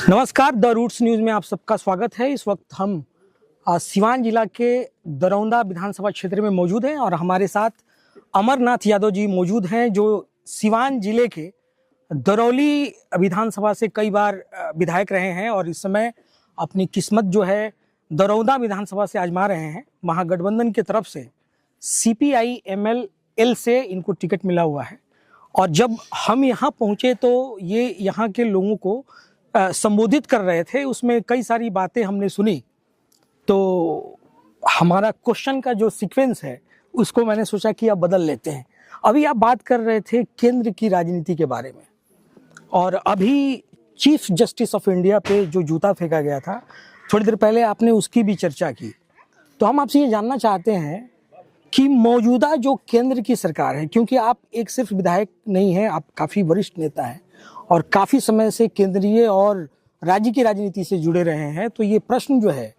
नमस्कार, the roots news में आप सबका स्वागत है। इस वक्त हम सिवान जिला के दरौंदा विधानसभा क्षेत्र में मौजूद हैं और हमारे साथ अमरनाथ यादव जी मौजूद हैं, जो सिवान जिले के दरौली विधानसभा से कई बार विधायक रहे हैं और इस समय अपनी किस्मत जो है दरौंदा विधानसभा से आजमा रहे हैं। महागठबंधन की तरफ से CPI ML से इनको टिकट मिला हुआ है और जब हम यहाँ पहुँचे तो ये यहाँ के लोगों को संबोधित कर रहे थे, उसमें कई सारी बातें हमने सुनी। तो हमारा क्वेश्चन का जो सीक्वेंस है उसको मैंने सोचा कि अब बदल लेते हैं। अभी आप बात कर रहे थे केंद्र की राजनीति के बारे में और अभी चीफ जस्टिस ऑफ इंडिया पे जो जूता फेंका गया था थोड़ी देर पहले आपने उसकी भी चर्चा की। तो हम आपसे ये जानना चाहते हैं कि मौजूदा जो केंद्र की सरकार है, क्योंकि आप एक सिर्फ विधायक नहीं हैं, आप काफ़ी वरिष्ठ नेता हैं और काफ़ी समय से केंद्रीय और राज्य की राजनीति से जुड़े रहे हैं, तो ये प्रश्न जो है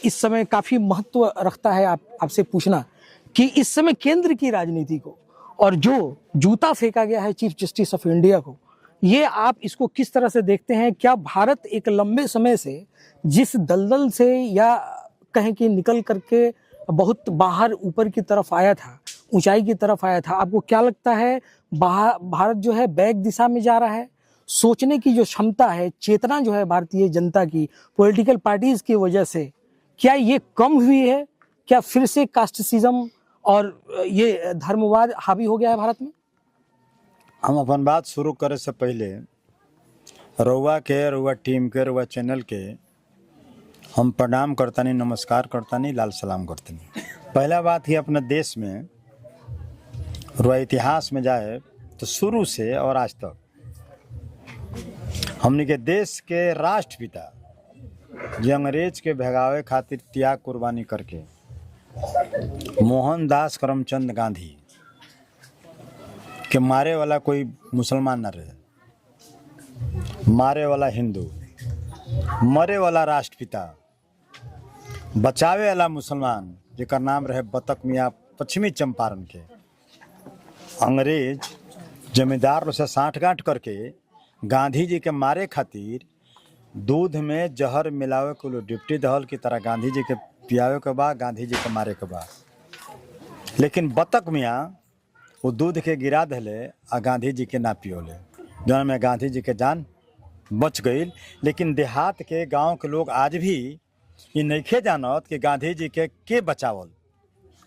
इस समय काफ़ी महत्व रखता है आपसे पूछना कि इस समय केंद्र की राजनीति को और जो जूता फेंका गया है चीफ जस्टिस ऑफ इंडिया को, ये आप इसको किस तरह से देखते हैं? क्या भारत एक लंबे समय से जिस दलदल से या कहें कि निकल करके बहुत बाहर ऊपर की तरफ आया था, ऊंचाई की तरफ आया था, आपको क्या लगता है भारत जो है बैक दिशा में जा रहा है? सोचने की जो क्षमता है, चेतना जो है भारतीय जनता की पॉलिटिकल पार्टीज की वजह से, क्या ये कम हुई है? क्या फिर से कास्टिज्म और ये धर्मवाद हावी हो गया है भारत में? हम अपन बात शुरू करे से पहले रउआ टीम के रउआ चैनल के हम प्रणाम करतानी, नमस्कार करतानी, लाल सलाम करतानी। पहला बात ही अपने देश में रउआ इतिहास में जाए तो शुरू से और आज तक हमने के देश के राष्ट्रपिता जो अंग्रेज के भगावे खातिर त्याग कुर्बानी करके मोहनदास करमचंद गांधी के मारे वाला कोई मुसलमान न रहे, मारे वाला हिंदू, मरे वाला राष्ट्रपिता, बचावे वाला मुसलमान जेकर नाम रहे बतक मियाँ पश्चिमी चंपारण के। अंग्रेज जमींदार से साठगांठ करके गांधी जी के मारे खातिर दूध में जहर मिलावे को डिप्टी दहल की तरह गांधी जी के पियावे के बाद गांधी जी के मारे के बाद, लेकिन बतक मियाँ वो दूध के गिरा दिले आ गांधी जी के ना पियोले, जौन में गांधी जी के जान बच गई। लेकिन देहात के गांव के लोग आज भी ये नइखे जानत कि गांधी जी के बचावल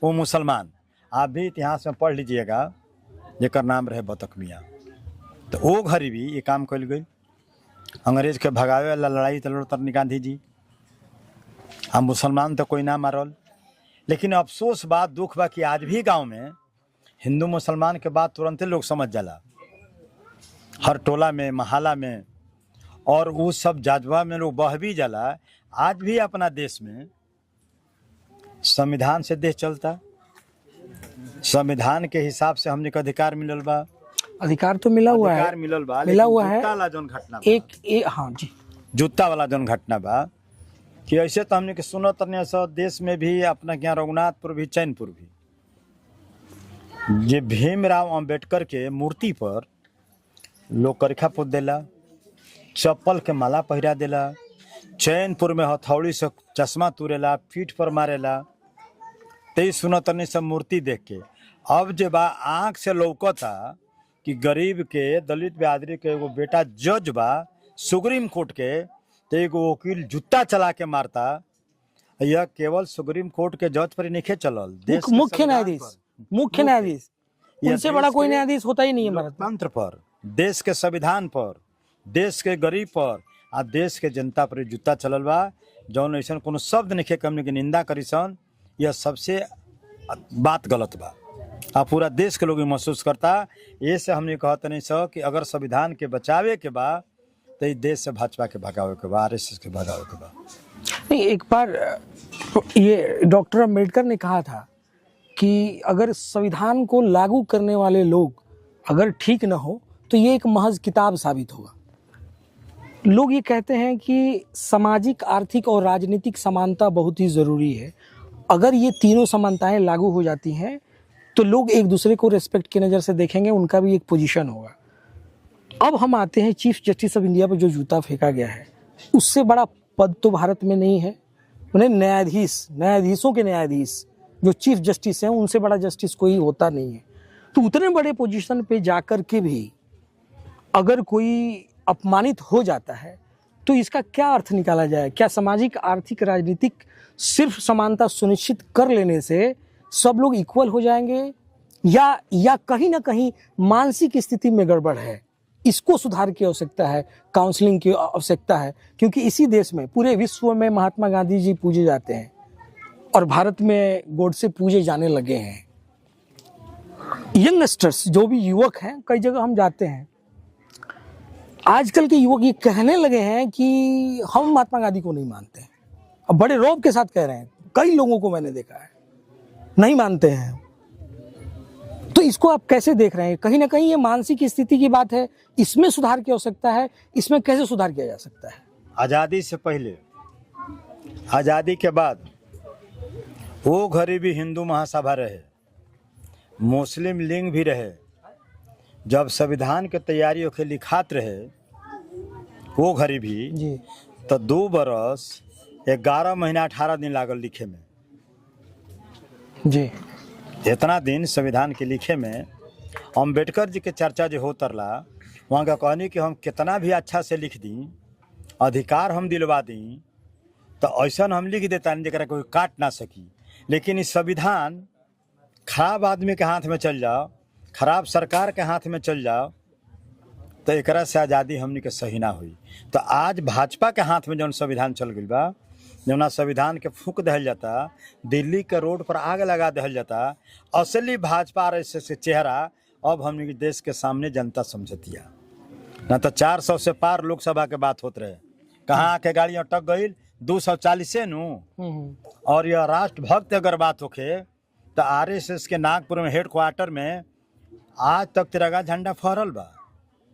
वो मुसलमान। आप भी इतिहास में पढ़ लीजिएगा जेकर नाम रहे बतक मियाँ। तो वो घड़ी भी ये काम कल गई, अंग्रेज के भगावे वाला लड़ाई लड़तरनी गांधी जी, हम मुसलमान तो कोई ना मारल। लेकिन अफसोस बात, दुख बा कि आज भी गांव में हिंदू मुसलमान के बात तुरंत लोग समझ जाला, हर टोला में, मोहल्ला में और उस सब जाजवा में लोग बह भी जाला। आज भी अपना देश में संविधान से देश चलता, संविधान के हिसाब से हमने के अधिकार मिलल बा, अधिकार तो मिला हुआ है, मिला हुआ है। जोन घटना हाँ जी, जूता वाला जोन घटना बा कि ऐसे तो हमने के सुनत नहीं देश में भी, अपना यहाँ रघुनाथपुर भी, चैनपुर भी, ये भीमराव अंबेडकर के मूर्ति पर लोग करखा पोत देला, चप्पल के माला पहिरा देला, चैनपुर में हथौड़ी से चश्मा तुरेला, पीठ पर मारेला। ते सुनत नहीं सब मूर्ति देख के अब जे बा आँख से लौकता कि गरीब के, दलित बिरादरी के एगो बेटा जज बा सुप्रीम कोर्ट के, तो एगो वकील जूता चला के मारता। यह केवल सुप्रीम कोर्ट के जज पर नहीं चलल, मुख्य न्यायाधीश, उनसे बड़ा कोई न्यायाधीश होता ही नहीं है। लोकतंत्र पर, देश के संविधान पर, देश के गरीब पर आ देश के जनता पर जूता चलल बा। जौन ऐसा कोनो शब्द नहीं कमने की निंदा करी सन, यह सबसे बात गलत बा। आ पूरा देश के लोग महसूस करता। ये से हमने कहते नहीं सो कि अगर संविधान के बचावे के बा तो देश से भाजपा के भगावे के बा, RSS के भगावे के बा। नहीं, एक बार ये डॉक्टर अम्बेडकर ने कहा था कि अगर संविधान को लागू करने वाले लोग अगर ठीक न हो तो ये एक महज किताब साबित होगा। लोग ये कहते हैं कि सामाजिक, आर्थिक और राजनीतिक समानता बहुत ही ज़रूरी है। अगर ये तीनों समानताएं लागू हो जाती हैं तो लोग एक दूसरे को रेस्पेक्ट की नज़र से देखेंगे, उनका भी एक पोजीशन होगा। अब हम आते हैं चीफ जस्टिस ऑफ इंडिया पर जो जूता फेंका गया है, उससे बड़ा पद तो भारत में नहीं है। उन्हें न्यायाधीशों के न्यायाधीश जो चीफ जस्टिस हैं, उनसे बड़ा जस्टिस कोई होता नहीं है। तो उतने बड़े पोजीशन पे जाकर के भी अगर कोई अपमानित हो जाता है तो इसका क्या अर्थ निकाला जाए? क्या सामाजिक, आर्थिक, राजनीतिक सिर्फ समानता सुनिश्चित कर लेने से सब लोग इक्वल हो जाएंगे, या कहीं ना कहीं मानसिक स्थिति में गड़बड़ है? इसको सुधार की आवश्यकता है, काउंसलिंग की आवश्यकता है, क्योंकि इसी देश में, पूरे विश्व में महात्मा गांधी जी पूजे जाते हैं और भारत में गोडसे पूजे जाने लगे हैं। यंगस्टर्स, जो भी युवक हैं, कई जगह हम जाते हैं, आजकल के युवक ये कहने लगे हैं कि हम महात्मा गांधी को नहीं मानते हैं। अब बड़े रौब के साथ कह रहे हैं, कई लोगों को मैंने देखा है नहीं मानते हैं। तो इसको आप कैसे देख रहे हैं? कहीं ना कहीं ये मानसिक स्थिति की बात है, इसमें सुधार की आवश्यकता है। इसमें कैसे सुधार किया जा सकता है? आज़ादी से पहले, आज़ादी के बाद वो घड़ी भी हिंदू महासभा रहे, मुस्लिम लीग भी रहे। जब संविधान के तैयारी होके लिखात रहे वो घड़ी भी जी तो 2 बरस 11 महीना 18 दिन लागल लिखे में। जी इतना दिन संविधान के लिखे में अम्बेडकर जी के चर्चा जो होता रहा, वहाँ का कहनी कि हम कितना भी अच्छा से लिख दी, अधिकार हम दिलवा दी, तो ऐसा हम लिख देता जरा कोई काट ना सकी। लेकिन इस संविधान खराब आदमी के हाथ में चल जाओ, खराब सरकार के हाथ में चल जाओ, तो एकरा से आज़ादी हमनी के सही ना हुई। तो आज भाजपा के हाथ में जौन संविधान चल गई बा, जौना संविधान के फूंक दहल जाता, दिल्ली के रोड पर आग लगा दहल जाता, असली भाजपा आरएसएस के चेहरा अब हमनी के देश के सामने जनता समझतिया। ना तो 400 से पार लोकसभा के बात होत रहे, कहाँ आके गाड़ी अटक गई 240 से नू। और यह राष्ट्रभक्त अगर बात होके तो आरएसएस के नागपुर में हेडक्वार्टर में आज तक तिरंगा झंडा फहरल बा।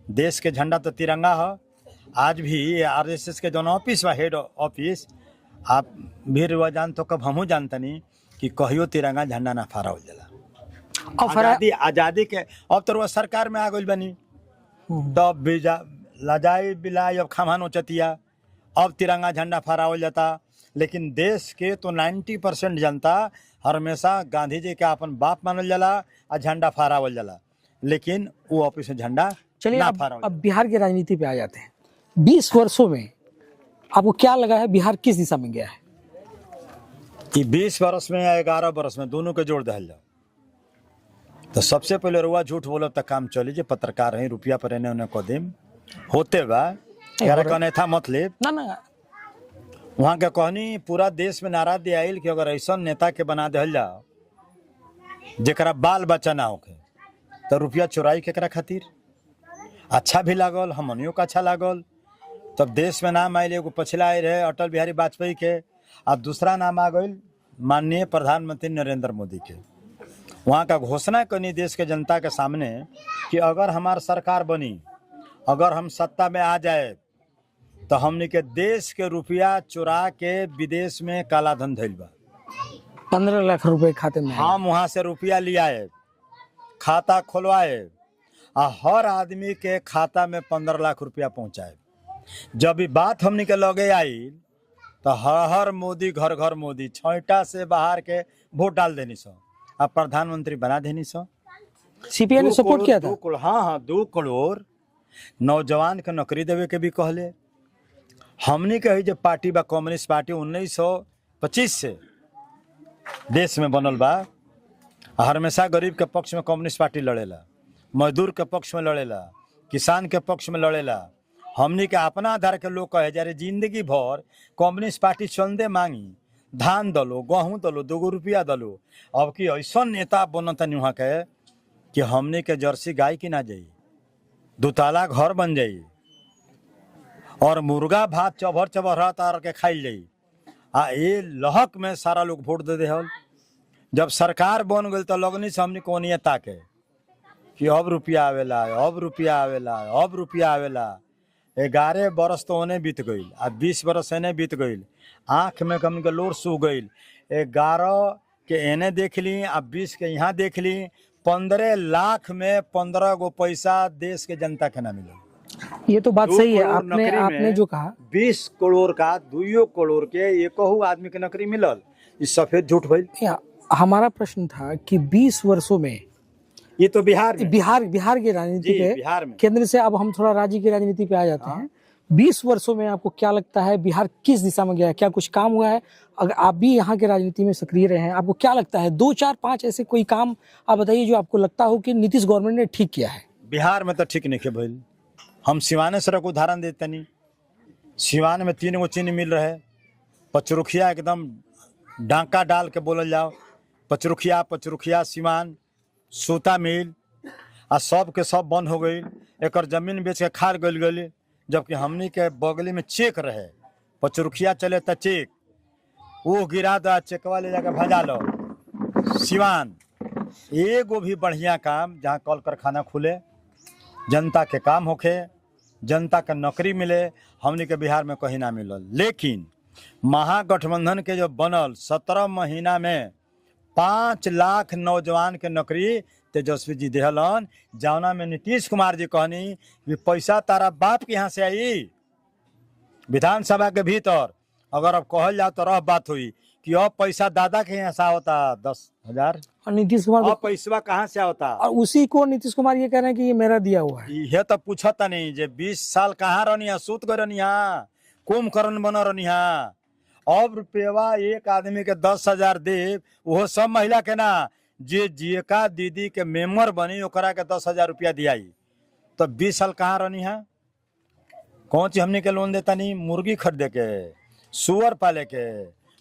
देश के झंडा तो तिरंगा है। आज भी आरएसएस के जौन ऑफिस बा, हेड ऑफिस, आप भी रुआ जान तो कब हमहू जानतनी कि कहियो तिरंगा झंडा ना फहरावल जाला। आज़ादी के अब तो सरकार में आ गई बनी, तब लजाई बिलाई अब खामा नोचतिया, अब तिरंगा झंडा फहरावल जाता। लेकिन देश के तो 90% जनता हमेशा गांधी जी के अपन बाप मानल जाला और झंडा फहरावल जाला, लेकिन वो ऑफिस में झंडा चलिए ना अब फहरावल। अब बिहार की राजनीति पे आ जाते हैं। 20 वर्षों में आपको क्या लगा है, बिहार किस दिशा में गया है? कि 20 वर्ष में या 11 वर्ष में दोनों के जोड़ दहल जाओ तो सबसे पहले रुआ झूठ बोलब तक काम चली। जे पत्रकार है, रुपया पर एने उन्हें कदम होते बा, यार कहने था मतलब ना वहाँ के कहनी पूरा देश में नारा दे आइल कि अगर ऐसा नेता के बना दहल जाओ जरा बाल बच्चा ना होके, तो रुपया चोराई केकरा खातिर। अच्छा भी लागल, हमनियों का अच्छा लागल। तब देश में नाम आयल, एगो पछिला आए रहे अटल बिहारी वाजपेयी के, और दूसरा नाम आ गई माननीय प्रधानमंत्री नरेंद्र मोदी के। वहाँ का घोषणा करनी देश के जनता के सामने कि अगर हमार सरकार बनी, अगर हम सत्ता में आ जाए, तो हमने के देश के रुपया चुरा के विदेश में काला धन धइल बा। 15 लाख रुपए खाते में हम वहाँ से रुपया लियाए, खाता खुलवाए, और हर आदमी के खाता में 15 लाख रुपया पहुँचाए। जब ये बात हमने के लगे आई तो हर मोदी घर घर मोदी, छोटा से बाहर के वोट डाल देनी सो, अब प्रधानमंत्री बना देनी सो। सीपीआई ने सपोर्ट किया था। हाँ, 2 करोड़ नौजवान के नौकरी देवे के भी कहले। हमने कही जो पार्टी बा कम्युनिस्ट पार्टी 1925 से देश में बनल बा, हमेशा गरीब के पक्ष में कम्युनिस्ट पार्टी लड़ेला, मजदूर के पक्ष में लड़ेला, किसान के पक्ष में लड़ेला। हमनी के अपना आधार के लोग कहे जा रहे जिंदगी भर कम्युनिस्ट पार्टी चंदे मांगी, धान दलो, गेहूँ दलो, 2 रुपया दलो। अब कि ऐसा नेता बनता वहाँ के कि हमनी के जर्सी गाय की ना जाई, 2 ताला घर बन जाई, और मुर्गा भात चबर चबर तार के खाइल जाई। ये लहक में सारा लोग वोट दे हल। जब सरकार बन गई तो लगनी से हमनी को नहीं ताके कि अब रुपया आवेला, अब रुपया आवेला, अब रुपया आवेला। 11 बरस तो उन्हें बीत गई, आ 20 बरस एने बीत गई, आँख में कम के लोर सूख गई। 11 के एने देख ली, आ 20 के यहाँ देख ली। 15 लाख में 15 गो पैसा देश के जनता के ना मिले। ये तो बात 2 सही है, करोड़ आपने नौकरी आपने में जो कहा 20 करोड़ का 2 करोड़ के एकहू आदमी के नौकरी मिलल, ई सफेद झूठ भइल। या, हमारा प्रश्न था कि 20 वर्षों में ये तो बिहार में, बिहार की राजनीति जी पे, बिहार में। केंद्र से अब हम थोड़ा राज्य की राजनीति पे आ जाते हैं। 20 वर्षों में आपको क्या लगता है बिहार किस दिशा में गया है? क्या कुछ काम हुआ है? अगर आप भी यहाँ के राजनीति में सक्रिय रहे हैं, आपको क्या लगता है 2 4 5 ऐसे कोई काम आप बताइए जो आपको लगता हो कि नीतीश गवर्नमेंट ने ठीक किया है? बिहार में तो ठीक नहीं भइल। हम सिवाने सड़क उदाहरण देते नहीं, सिवान में 3 गो चीनी मिल रहे, पचरुखिया एकदम डांका डाल के बोलल जाओ, पचरुखिया सिवान सूता मिल आ सब के सब बंद हो गई। एक जमीन बेच के खार गई, जबकि हमनी के बगली में चेक रहे, पचरुखिया चले तो चेक वो गिरा दो, चेकवा ले जाके भजा लो। सिवान एगो भी बढ़िया काम जहाँ कल कारखाना खुले, जनता के काम होखे, जनता के नौकरी मिले, हमनी के बिहार में कहीं ना मिलल। लेकिन महागठबंधन के जो बनल 17 महीना में 5 लाख नौजवान के नौकरी तेजस्वी जी देहलन, जौना में नीतीश कुमार जी कहनी कि पैसा तारा बाप के यहाँ से आई। विधानसभा के भीतर अगर अब कहल जाओ तो रह बात हुई कि अब पैसा दादा के यहाँ से होता 10,000, और नीतीश कुमार अब पैसा कहाँ से होता? और उसी को नीतीश कुमार ये कह रहे हैं कि ये मेरा दिया हुआ है। ये तो पूछता नहीं जे 20 साल कहाँ रहनी, सूत गए रहनी, कुंभकर्ण बन रहनी। अब रुपया एक आदमी के 10,000 दे, वो सब महिला के ना, जे जियका दीदी के मेंबर बनी ओकरा के 10,000 रुपया दियाई। तो 20 साल कहाँ रहनी है? कौन चीज हमने के लोन देता नहीं? मुर्गी खरीदे के, सुअर पाले के,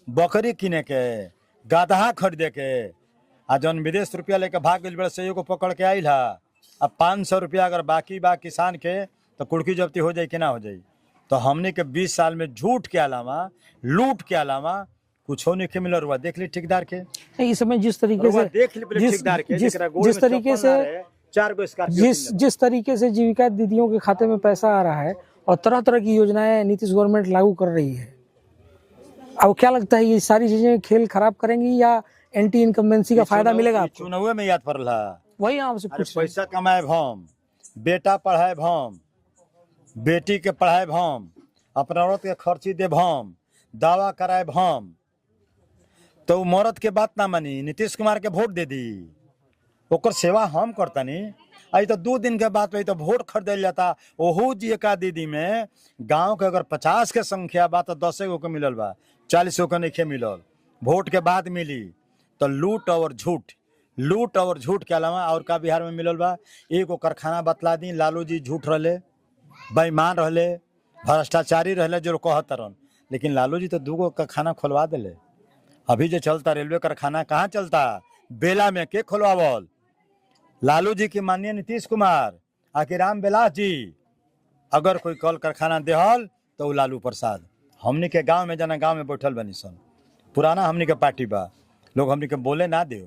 बकरी किने के, गदहा खरीदे के। आ जौन विदेश रुपया लेके भाग गई बड़े से एगो पकड़ के आइल है, अब 500 रुपया अगर बाकी बा किसान के तो कुड़की जब्ती हो जाए कि ना हो जाए। तो हमने के 20 साल में झूठ के अलावा, लूट के अलावा कुछ नहीं के मिल रहा। देख ली ठेकेदार के इस समय जिस तरीके से देख ली ठेकेदार के जिस तरीके से 4 गो स्कॉर्पियो जिस तरीके से जीविका दीदियों के खाते में पैसा आ रहा है और तरह तरह की योजनाएं नीतीश गवर्नमेंट लागू कर रही है, अब क्या लगता है ये सारी चीजें खेल खराब करेंगी या एंटी इनकम्बेंसी का फायदा मिलेगा आपको? चुनाव में याद पड़ल है, वही आपसे पूछ रहे हैं। पैसा कमाए भम, बेटा पढ़ाए भम, बेटी के पढ़ाए भम, अपना औरत के खर्ची दे भम, दावा कराए भम, तो मरद के बात ना मानी, नीतीश कुमार के वोट दे दी, ओकर सेवा हम करता नहीं। आई तो 2 दिन के बाद तो वोट खरीदल जाता। ओहू जी का दीदी में गांव के अगर 50 के संख्या बा तो 10 गो के मिलल बा, 40 गो के नहीं मिलल, वोट के बाद मिली। तो लूट और झूठ के अलावा और का बिहार में मिलल बा? एगो कारखाना बतला दी, लालू जी झूठ रहे, बेईमान रहे, भ्रष्टाचारी रहे जो कहत रहन। लेकिन लालू जी तो 2 गो कारखाना खोलवा दिले। अभी जो चलता रेलवे कारखाना कहाँ चलता? बेला में के खोलवावल? लालू जी की माननीय नीतीश कुमार आके राम बिलास जी अगर कोई कल कारखाना देहल तो वो लालू प्रसाद। हमनी के गांव में जना गांव में बैठल बनी सन, पुराना हमनी के पार्टी बा, लोग हमनी के बोले ना दे,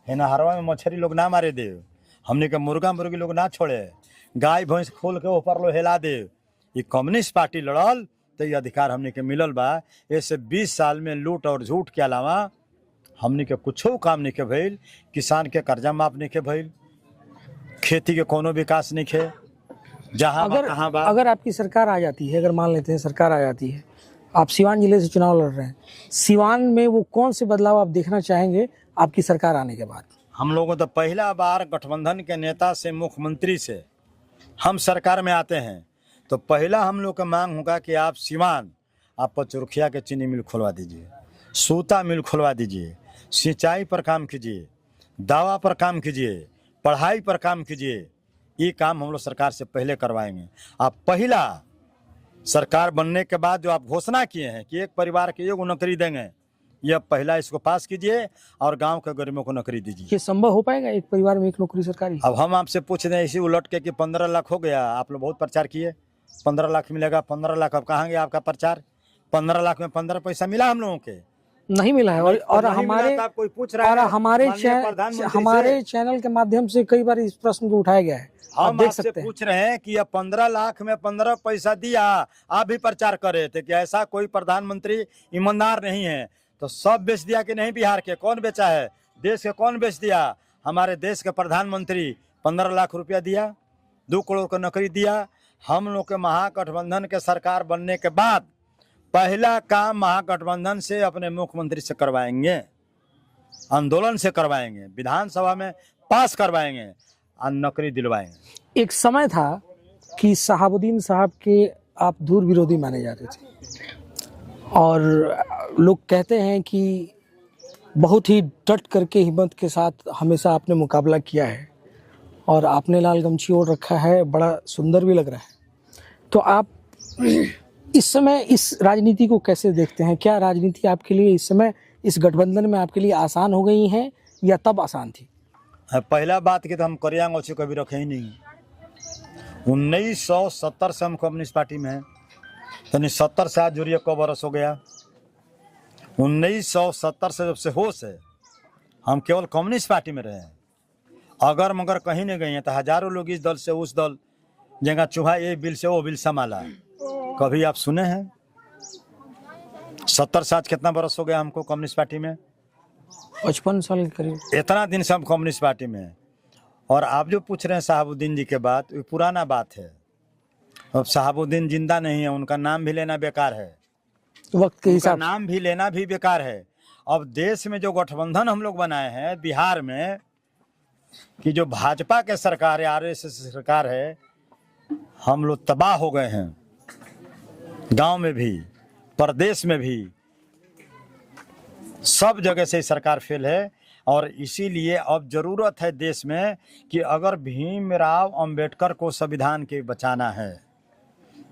है ना, हरवा में मछली लोग ना मारे दे, हमनी के मुर्गा मुर्गी लोग ना छोड़े, गाय भैंस खोल के ऊपर लो हिला दे। ये कम्युनिस्ट पार्टी लड़ल तो ये अधिकार हमनी के मिलल बा। ऐसे 20 साल में लूट और झूठ के अलावा हमनी के कुछ काम नहीं के भइल। किसान के कर्जा माफ नहीं के भइल, खेती के कोनो विकास नहीं के। जहाँ अगर आपकी सरकार आ जाती है, अगर मान लेते हैं सरकार आ जाती है, आप सिवान जिले से चुनाव लड़ रहे हैं, सिवान में वो कौन से बदलाव आप देखना चाहेंगे आपकी सरकार आने के बाद? हम लोगों तो पहला बार गठबंधन के नेता से, मुख्यमंत्री से हम सरकार में आते हैं तो पहला हम लोग का मांग होगा कि आप सिवान, आप पचरुखिया के चीनी मिल खुलवा दीजिए, सूता मिल खुलवा दीजिए, सिंचाई पर काम कीजिए, दवा पर काम कीजिए, पढ़ाई पर काम कीजिए। ये काम हम लोग सरकार से पहले करवाएंगे। आप पहला सरकार बनने के बाद जो आप घोषणा किए हैं कि एक परिवार के एगो नौकरी देंगे, यह पहला इसको पास कीजिए और गांव के गरीबों को नौकरी दीजिए। ये संभव हो पाएगा एक परिवार में एक नौकरी सरकारी? अब हम आपसे पूछ रहे हैं इसी उलट के कि 15 लाख हो गया, आप लोग बहुत प्रचार किए, 15 लाख मिलेगा, 15 लाख, अब कहाँ गया आपका प्रचार? 15 लाख में 15 पैसा मिला हम लोगों के? नहीं मिला है। और कोई पूछ रहा और है, हमारे चैनल के माध्यम से कई बार इस प्रश्न को उठाया गया है। हम आपसे पूछ रहे हैं कि ये 15 लाख में 15 पैसा दिया, आप भी प्रचार कर रहे थे कि ऐसा कोई प्रधानमंत्री ईमानदार नहीं है, तो सब बेच दिया कि नहीं? बिहार के कौन बेचा है? देश के कौन बेच दिया? हमारे देश के प्रधानमंत्री 15 लाख रुपया दिया, 2 करोड़ का नौकरी दिया, हम लोग के महागठबंधन के सरकार बनने के बाद पहला काम महागठबंधन से अपने मुख्यमंत्री से करवाएंगे, आंदोलन से करवाएंगे, विधानसभा में पास करवाएंगे और नौकरी दिलवाएंगे। एक समय था कि शहाबुद्दीन साहब के आप दूर विरोधी माने जाते थे और लोग कहते हैं कि बहुत ही डट करके हिम्मत के साथ हमेशा आपने मुकाबला किया है और आपने लाल गमछी ओढ़ रखा है, बड़ा सुंदर भी लग रहा है। तो आप इस समय इस राजनीति को कैसे देखते हैं? क्या राजनीति आपके लिए इस समय इस गठबंधन में आपके लिए आसान हो गई है या तब आसान थी? पहला बात की तो हम करिया गोची कभी रखे ही नहीं। 1970 से हम कम्युनिस्ट पार्टी में हैं, यानी 70 से आज जुड़िए को बरस हो गया। 1970 से जब से होश है हम केवल कम्युनिस्ट पार्टी में रहे हैं, अगर मगर कहीं नहीं गए हैं। तो हजारों लोग इस दल से उस दल, जगह चूहा ये बिल से वो बिल संभाला, कभी आप सुने हैं? 70 से आज कितना बरस हो गया हमको कम्युनिस्ट पार्टी में? 55 साल के करीब। इतना दिन से हम कम्युनिस्ट पार्टी में हैं। और आप जो पूछ रहे हैं शहाबुद्दीन जी के बात, ये पुराना बात है। अब शहाबुद्दीन जिंदा नहीं है, उनका नाम भी लेना बेकार है, वक्त के उनका हिसाब नाम भी लेना भी बेकार है। अब देश में जो गठबंधन हम लोग बनाए हैं बिहार में, कि जो भाजपा के सरकार है, आरएसएस सरकार है, हम लोग तबाह हो गए हैं। गांव में भी, प्रदेश में भी, सब जगह से सरकार फेल है। और इसीलिए अब जरूरत है देश में कि अगर भीमराव अंबेडकर को संविधान के बचाना है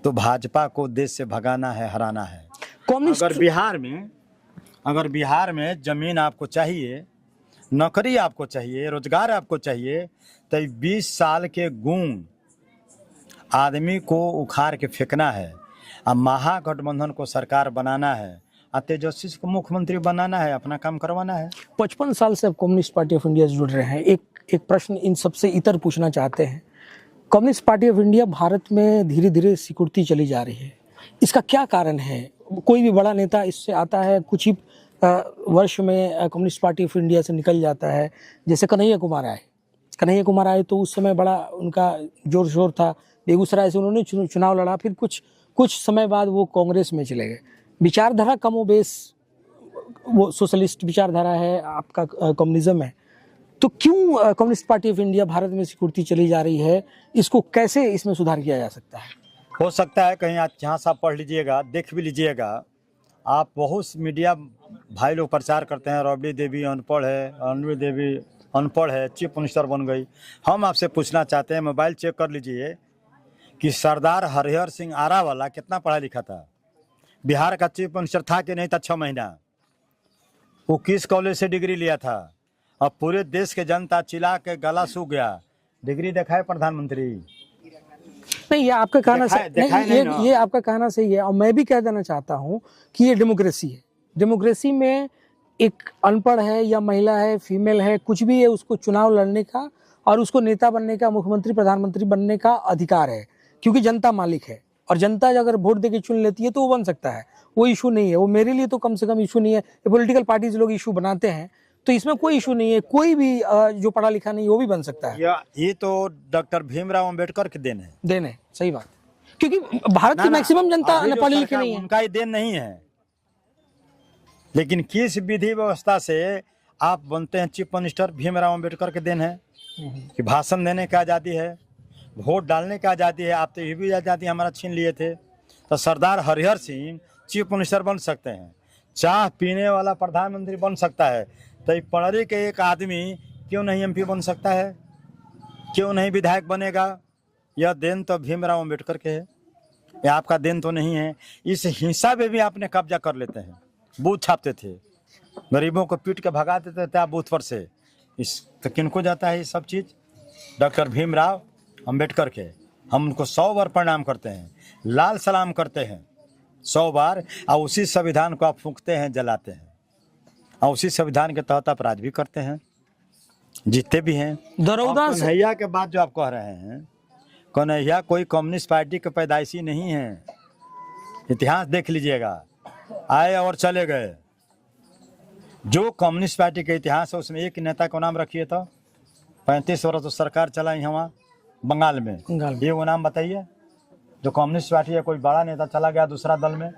तो भाजपा को देश से भगाना है, हराना है। अगर बिहार में जमीन आपको चाहिए, नौकरी आपको चाहिए, रोजगार आपको चाहिए, तो 20 साल के गुण आदमी को उखाड़ के फेंकना है। अब महागठबंधन को सरकार बनाना है, तेजस्वी को मुख्यमंत्री बनाना है, अपना काम करवाना है। 55 साल से अब कम्युनिस्ट पार्टी ऑफ इंडिया से जुड़ रहे हैं। एक प्रश्न इन सबसे इतर पूछना चाहते हैं। Communist party of India Bharat में धीरे धीरे सिकुड़ती चली जा रही है, इसका क्या कारण है? कोई भी बड़ा नेता इससे आता है, कुछ ही वर्ष में कम्युनिस्ट पार्टी ऑफ इंडिया से निकल जाता है। जैसे कन्हैया कुमार आए तो उस समय बड़ा उनका जोर शोर था, बेगूसराय से उन्होंने चुनाव लड़ा, फिर कुछ समय बाद वो कांग्रेस में चले गए। विचारधारा कमोबेश वो सोशलिस्ट विचारधारा है, आपका कम्युनिज्म है, तो क्यों communist party of India Bharat में सिकुड़ती चली जा रही है? इसको कैसे इसमें सुधार किया जा सकता है? हो सकता है कहीं आज जहाँ से आप पढ़ लीजिएगा, देख भी लीजिएगा, आप बहुत मीडिया भाई लोग प्रचार करते हैं राबड़ी देवी अनपढ़ है, अनवी देवी अनपढ़ है, चीफ मिनिस्टर बन गई। हम आपसे पूछना चाहते हैं, मोबाइल चेक कर लीजिए कि सरदार हरिहर सिंह आरा वाला कितना पढ़ा लिखा था, बिहार का चीफ मिनिस्टर था कि नहीं था 6 महीना, वो किस कॉलेज से डिग्री लिया था। अब पूरे देश के जनता चिल्ला के गला सूख गया, डिग्री दिखाए प्रधानमंत्री। नहीं, ये आपका कहना ये आपका कहना सही है और मैं भी कह देना चाहता हूँ कि ये डेमोक्रेसी है। डेमोक्रेसी में एक अनपढ़ है या महिला है, फीमेल है, कुछ भी है, उसको चुनाव लड़ने का और उसको नेता बनने का, मुख्यमंत्री प्रधानमंत्री बनने का अधिकार है, क्योंकि जनता मालिक है और जनता अगर वोट देके चुन लेती है तो वो बन सकता है। वो इशू नहीं है, वो मेरे लिए तो कम से कम इशू नहीं है। ये पॉलिटिकल पार्टीज लोग इशू बनाते हैं तो इसमें कोई इशू नहीं है, कोई भी जो पढ़ा लिखा नहीं वो भी बन सकता है। ये तो डॉक्टर भीमराव अंबेडकर के देन है। सही बात, क्योंकि भारत की मैक्सिमम जनता पढ़ी लिखी नहीं है। उनका ही देन नहीं है, लेकिन किस विधि व्यवस्था से आप बनते हैं चीफ मिनिस्टर, भीमराव अंबेडकर के देन है कि भाषण देने की आज़ादी है, वोट डालने की आज़ादी है। आप तो ये भी आज़ादी हमारा छीन लिए थे। तो सरदार हरिहर सिंह चीफ मिनिस्टर बन सकते हैं, चाय पीने वाला प्रधानमंत्री बन सकता है, तो पढ़े के एक आदमी क्यों नहीं एमपी बन सकता है, क्यों नहीं विधायक बनेगा? यह देन तो भीमराव अंबेडकर के है, यह आपका देन तो नहीं है। इस हिंसा में भी आपने कब्जा कर लेते हैं, बूथ छापते थे, गरीबों को पीट के भगा देते थे आप बूथ पर से। इस तो किनको जाता है ये सब चीज़? डॉक्टर भीमराव अंबेडकर के हम उनको 100 बार प्रणाम करते हैं, लाल सलाम करते हैं 100 बार, और उसी संविधान को आप फूंकते हैं, जलाते हैं, और उसी संविधान के तहत आप राज भी करते हैं, जीतते भी हैं। कन्हैया के बाद जो आप कह रहे हैं, कन्हैया कोई कम्युनिस्ट पार्टी के पैदाइशी नहीं है। इतिहास देख लीजिएगा, आए और चले गए। जो कम्युनिस्ट पार्टी के इतिहास है उसमें एक नेता को नाम रखिए तो 35 वर्ष तो सरकार चला यहाँ बंगाल में, ये वो नाम बताइए। जो कम्युनिस्ट पार्टी है, कोई बड़ा नेता चला गया दूसरा दल में।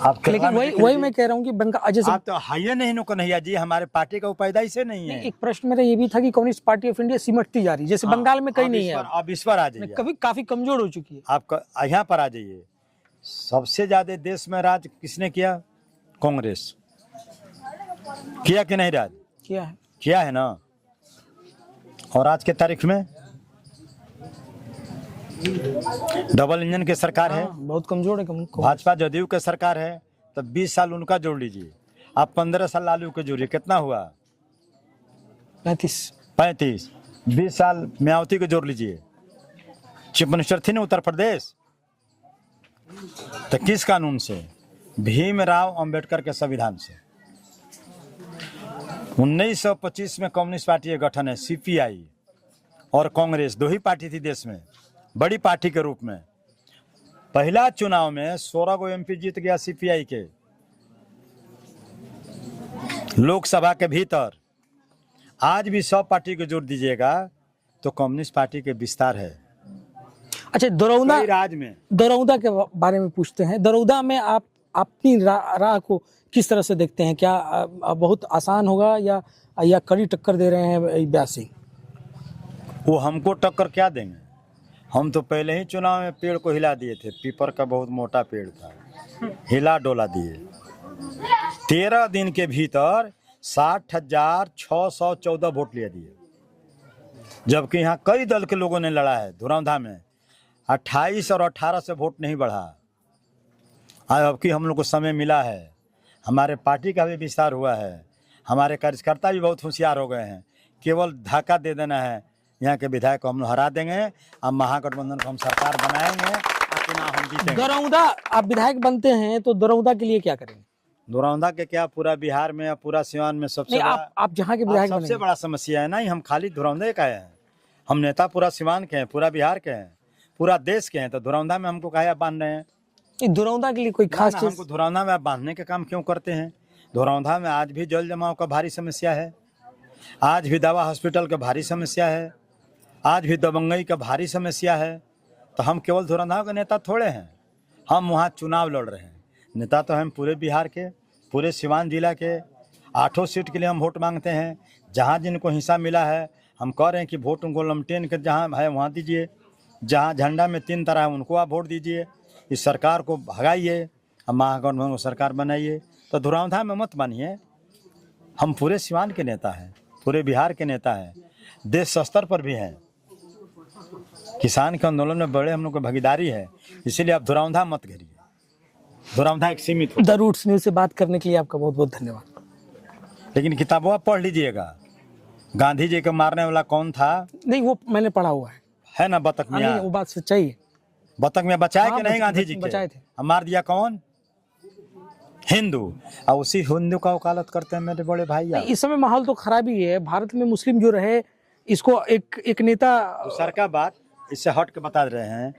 आप केरला लेकिन में वही देख वही लीजिए। मैं कह रहा हूँ कि बंगाल जैसे आप तो हाइए नहीं नो कन्हैया जी, हमारे पार्टी का उपाध्याय से नहीं है। एक प्रश्न मेरा ये भी था कि कम्युनिस्ट पार्टी ऑफ इंडिया सिमटती जा रही है, जैसे बंगाल में कहीं नहीं है, अब इस पर आ जाइए, कभी काफी कमजोर हो चुकी है। आप यहाँ पर आ जाइए। सबसे ज्यादा देश में राज किसने किया? कांग्रेस। किया कि नहीं राज? क्या है? किया है ना। और आज के तारीख में डबल इंजन की सरकार है, बहुत कमजोर है भाजपा जदयू की सरकार है। तो 20 साल उनका जोड़ लीजिए, आप 15 साल लालू के जोड़िए, कितना हुआ? 35। 20 साल मायावती के जोड़ लीजिए, चीफ मिनिस्टर थी ना उत्तर प्रदेश। तो किस कानून से? भीमराव अंबेडकर के संविधान से। 1925 में कम्युनिस्ट पार्टी का गठन है, सीपीआई और कांग्रेस, दो ही पार्टी थी देश में बड़ी पार्टी के रूप में। पहला चुनाव में 16 गो एमपी जीत गया सीपीआई के लोकसभा के भीतर। आज भी 100 पार्टी को जोड़ दीजिएगा तो कम्युनिस्ट पार्टी के विस्तार है। अच्छा, दरौंदा राज में, दरौंदा के बारे में पूछते हैं। दरौंदा में आप अपनी राह को किस तरह से देखते हैं? क्या बहुत आसान होगा या कड़ी टक्कर दे रहे हैं ब्यासी? वो हमको टक्कर क्या देंगे? हम तो पहले ही चुनाव में पेड़ को हिला दिए थे। पीपर का बहुत मोटा पेड़ था, हिला डोला दिए। 13 दिन के भीतर 60,614 वोट ले दिए, जबकि यहाँ कई दल के लोगों ने लड़ा है। धुरंधा में 28 और 18 से वोट नहीं बढ़ा। अब की हम लोग को समय मिला है, हमारे पार्टी का भी विस्तार हुआ है, हमारे कार्यकर्ता भी बहुत होशियार हो गए हैं। केवल धक्का दे देना है, यहाँ के विधायक को हम लोग हरा देंगे, अब महागठबंधन को हम सरकार बनाएंगे, चुनाव हम जीतेंगे। दरौंदा आप विधायक बनते हैं तो दरौंदा के लिए क्या करेंगे? दरौंदा के क्या, पूरा बिहार में या पूरा सिवान में सबसे नहीं, बड़ा, आप जहाँ के विधायक सबसे बड़ा समस्या है ना, हम खाली दरौंदे का है। हम नेता पूरा सिवान के हैं, पूरा बिहार के हैं, पूरा देश के हैं। तो दरौंदा में हमको काहे आप बांध रहे हैं? दरौंदा के लिए कोई खास चीज? हमको दरौंदा में आप बांधने के काम क्यों करते हैं? दरौंदा में आज भी जल जमाव का भारी समस्या है, आज भी दवा हॉस्पिटल का भारी समस्या है, आज भी दबंगई का भारी समस्या है। तो हम केवल दरौंदा के नेता थोड़े हैं, हम वहाँ चुनाव लड़ रहे हैं। नेता तो हम पूरे बिहार के, पूरे सिवान जिला के 8 सीट के लिए हम वोट मांगते हैं। जहाँ जिनको हिस्सा मिला है हम कह रहे हैं कि वोट उनको लमटेन के जहाँ है वहाँ दीजिए, जहाँ झंडा में 3 तरह है उनको आप वोट दीजिए। इस सरकार को भगाइए, अब महागठबंधन को सरकार बनाइए। तो दरौंदा में मत बनिए। हम पूरे सिवान के नेता हैं, पूरे बिहार के नेता हैं, देश स्तर पर भी हैं। किसान के आंदोलन में बड़े हम लोग की भागीदारी है, इसीलिए आप दरौंदा मत घेरिए। दरौंदा एक सीमित हो। द रूट्स न्यूज़ से बात करने के लिए आपका बहुत बहुत धन्यवाद। लेकिन किताबों आप पढ़ लीजिएगा, गांधी जी को मारने वाला कौन था? नहीं, वो मैंने पढ़ा हुआ है ना, बतख मियाँ। वो बात सच्चाई है। बतख में बचाए हाँ, कि नहीं गांधी जी बचाए थे। हम मार दिया कौन? हिंदू। और उसी हिंदू का वकालत करते हैं मेरे बड़े भाई। इस समय माहौल तो खराब ही है। भारत में मुस्लिम जो रहे, इसको एक नेता, सर का बात इससे हट के बता रहे हैं।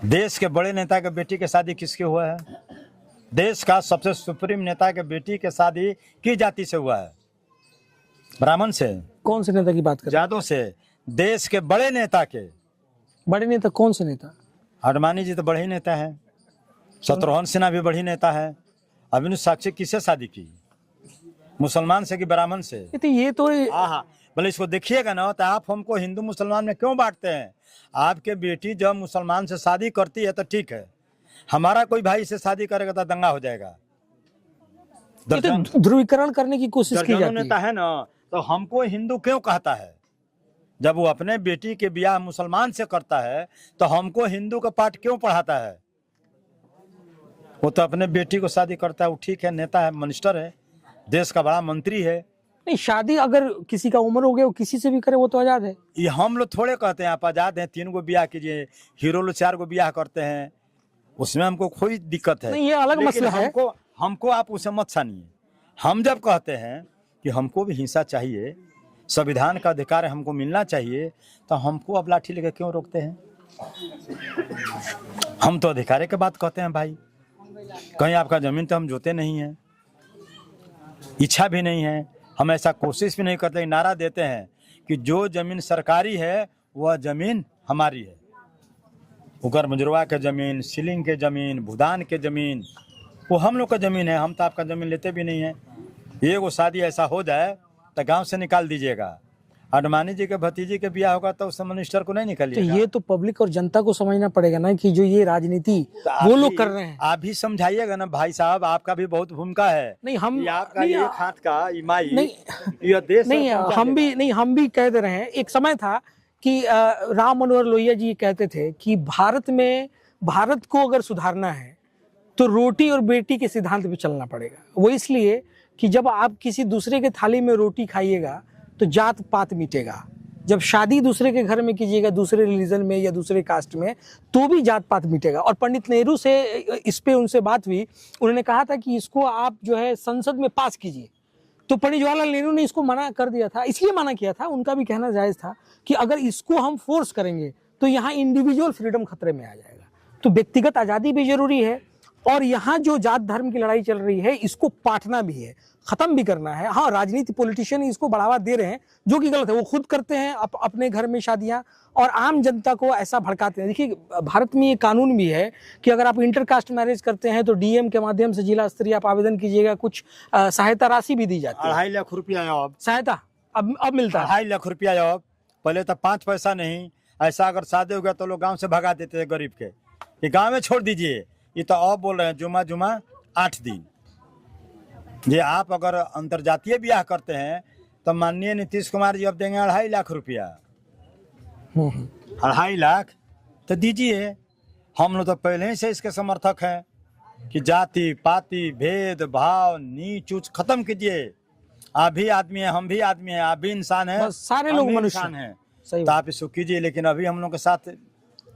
देश के बड़े नेता के बेटी के शादी किसके हुआ है? देश का सबसे सुप्रीम नेता के बेटी के शादी किस जाति से हुआ है? ब्राह्मण से। कौन से नेता की बात कर? जादव से। देश के बड़े नेता के। बड़े नेता कौन से नेता? अडवाणी जी तो बड़े ही नेता है, शत्रुघ्न सिन्हा भी बड़ी नेता है। अभिनव साक्षी किससे शादी की? मुसलमान से कि ब्राह्मण से? ये तो हाँ, बोले इसको देखिएगा ना, तो आप हमको हिंदू मुसलमान में क्यों बांटते हैं? आपके बेटी जब मुसलमान से शादी करती है तो ठीक है, हमारा कोई भाई से शादी करेगा तो दंगा हो जाएगा। तो ध्रुवीकरण करने की कोशिश की जाती नेता है ना, तो हमको हिंदू क्यों कहता है? जब वो अपने बेटी के ब्याह मुसलमान से करता है तो हमको हिंदू का पाठ क्यों पढ़ाता है? वो तो अपने बेटी को शादी करता है, वो ठीक है, नेता है, मिनिस्टर है, देश का बड़ा मंत्री है। नहीं, शादी अगर किसी का उम्र हो गया, वो किसी से भी करे, वो तो आजाद है। ये हम लोग थोड़े कहते हैं आप आजाद हैं, 3 गो ब्याह कीजिए, हीरो लोग 4 गो ब्याह करते हैं, उसमें हमको कोई दिक्कत है नहीं, ये अलग मसला है। हमको आप उसे मत छानिए। हम जब कहते हैं कि हमको भी हिंसा चाहिए, संविधान का अधिकार हमको मिलना चाहिए, तो हमको अब लाठी लेकर क्यों रोकते हैं? हम तो अधिकार की बात कहते हैं भाई। कहीं आपका जमीन तो हम जोते नहीं हैं, इच्छा भी नहीं है, हम ऐसा कोशिश भी नहीं करते। नारा देते हैं कि जो जमीन सरकारी है वह जमीन हमारी है, उकर मुजरवा के ज़मीन, सीलिंग के ज़मीन, भूदान के ज़मीन, वो हम लोग का ज़मीन है। हम तो आपका ज़मीन लेते भी नहीं है। ये वो शादी ऐसा हो जाए तो गांव से निकाल दीजिएगा। अडवाणी जी के भतीजे के ब्याह होगा तो उस मिनिस्टर को नहीं तो निकालिएगा। ये तो पब्लिक और जनता को समझना पड़ेगा ना कि जो ये राजनीति तो वो आप लोग भी- कर रहे हैं। आप भी समझाइएगा ना भाई साहब, आपका भी बहुत भूमिका है। नहीं हम ये आपका नहीं, एक हाथ का ईमाई नहीं यह देश नहीं तक पहुंचा हम भी कह दे रहे हैं। एक समय था कि राम मनोहर लोहिया जी कहते थे कि भारत को अगर सुधारना है तो रोटी और बेटी के सिद्धांत पे चलना पड़ेगा। वो इसलिए कि जब आप किसी दूसरे के थाली में रोटी खाइएगा तो जात पात मिटेगा। जब शादी दूसरे के घर में कीजिएगा, दूसरे रिलीजन में या दूसरे कास्ट में, तो भी जात पात मिटेगा। और पंडित नेहरू से इस पे उनसे बात हुई, उन्होंने कहा था कि इसको आप जो है संसद में पास कीजिए। तो पंडित जवाहरलाल नेहरू ने इसको मना कर दिया था। इसलिए मना किया था, उनका भी कहना जायज़ था कि अगर इसको हम फोर्स करेंगे तो यहाँ इंडिविजुअल फ्रीडम खतरे में आ जाएगा। तो व्यक्तिगत आज़ादी भी जरूरी है, और यहाँ जो जात धर्म की लड़ाई चल रही है इसको पाटना भी है, खत्म भी करना है। हाँ, राजनीति पॉलिटिशियन इसको बढ़ावा दे रहे हैं, जो कि गलत है। वो खुद करते हैं अपने घर में शादियां और आम जनता को ऐसा भड़काते हैं। देखिए, भारत में ये कानून भी है कि अगर आप इंटरकास्ट मैरिज करते हैं तो डीएम के माध्यम से जिला स्तरीय आप आवेदन कीजिएगा, कुछ सहायता राशि भी दी जाती है। 2.5 लाख रुपया अब सहायता अब मिलता है। 2.5 लाख रुपया अब, पहले तो 5 पैसा नहीं। ऐसा अगर शादी हो गया तो लोग गांव से भगा देते थे गरीब के, ये गांव में छोड़ दीजिए। ये तो अब बोल रहे हैं जुमा 8 दिन। ये आप अगर अंतरजातीय ब्याह करते हैं तो माननीय नीतीश कुमार जी अब देंगे 2.5 लाख रुपया। 2.5 लाख तो दीजिए। हम लोग तो पहले ही से इसके समर्थक हैं कि जाति पाति भेद भाव नीच ऊंच खत्म कीजिए। आप भी आदमी हैं, हम भी आदमी हैं, आप भी इंसान हैं, बस सारे हम लोग भी मनुष्य इंसान हैं। सही तो आप इसको कीजिए। लेकिन अभी हम लोग के साथ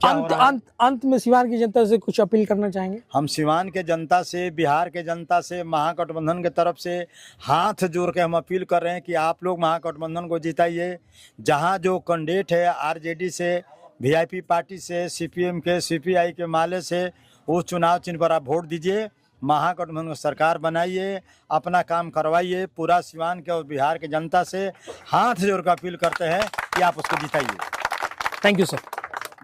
क्या हो रहा है? अंत में सिवान की जनता से कुछ अपील करना चाहेंगे? हम सिवान के जनता से, बिहार के जनता से, महागठबंधन के तरफ से हाथ जोड़ के हम अपील कर रहे हैं कि आप लोग महागठबंधन को जिताइए। जहां जो कैंडिडेट है आरजेडी से, वीआईपी पार्टी से, सीपीएम के, सीपीआई के माले से, उस चुनाव चिन्ह पर आप वोट दीजिए। महागठबंधन को सरकार बनाइए, अपना काम करवाइए। पूरा सिवान के और बिहार के जनता से हाथ जोड़ कर अपील करते हैं कि आप उसको जिताइए। Thank you sir.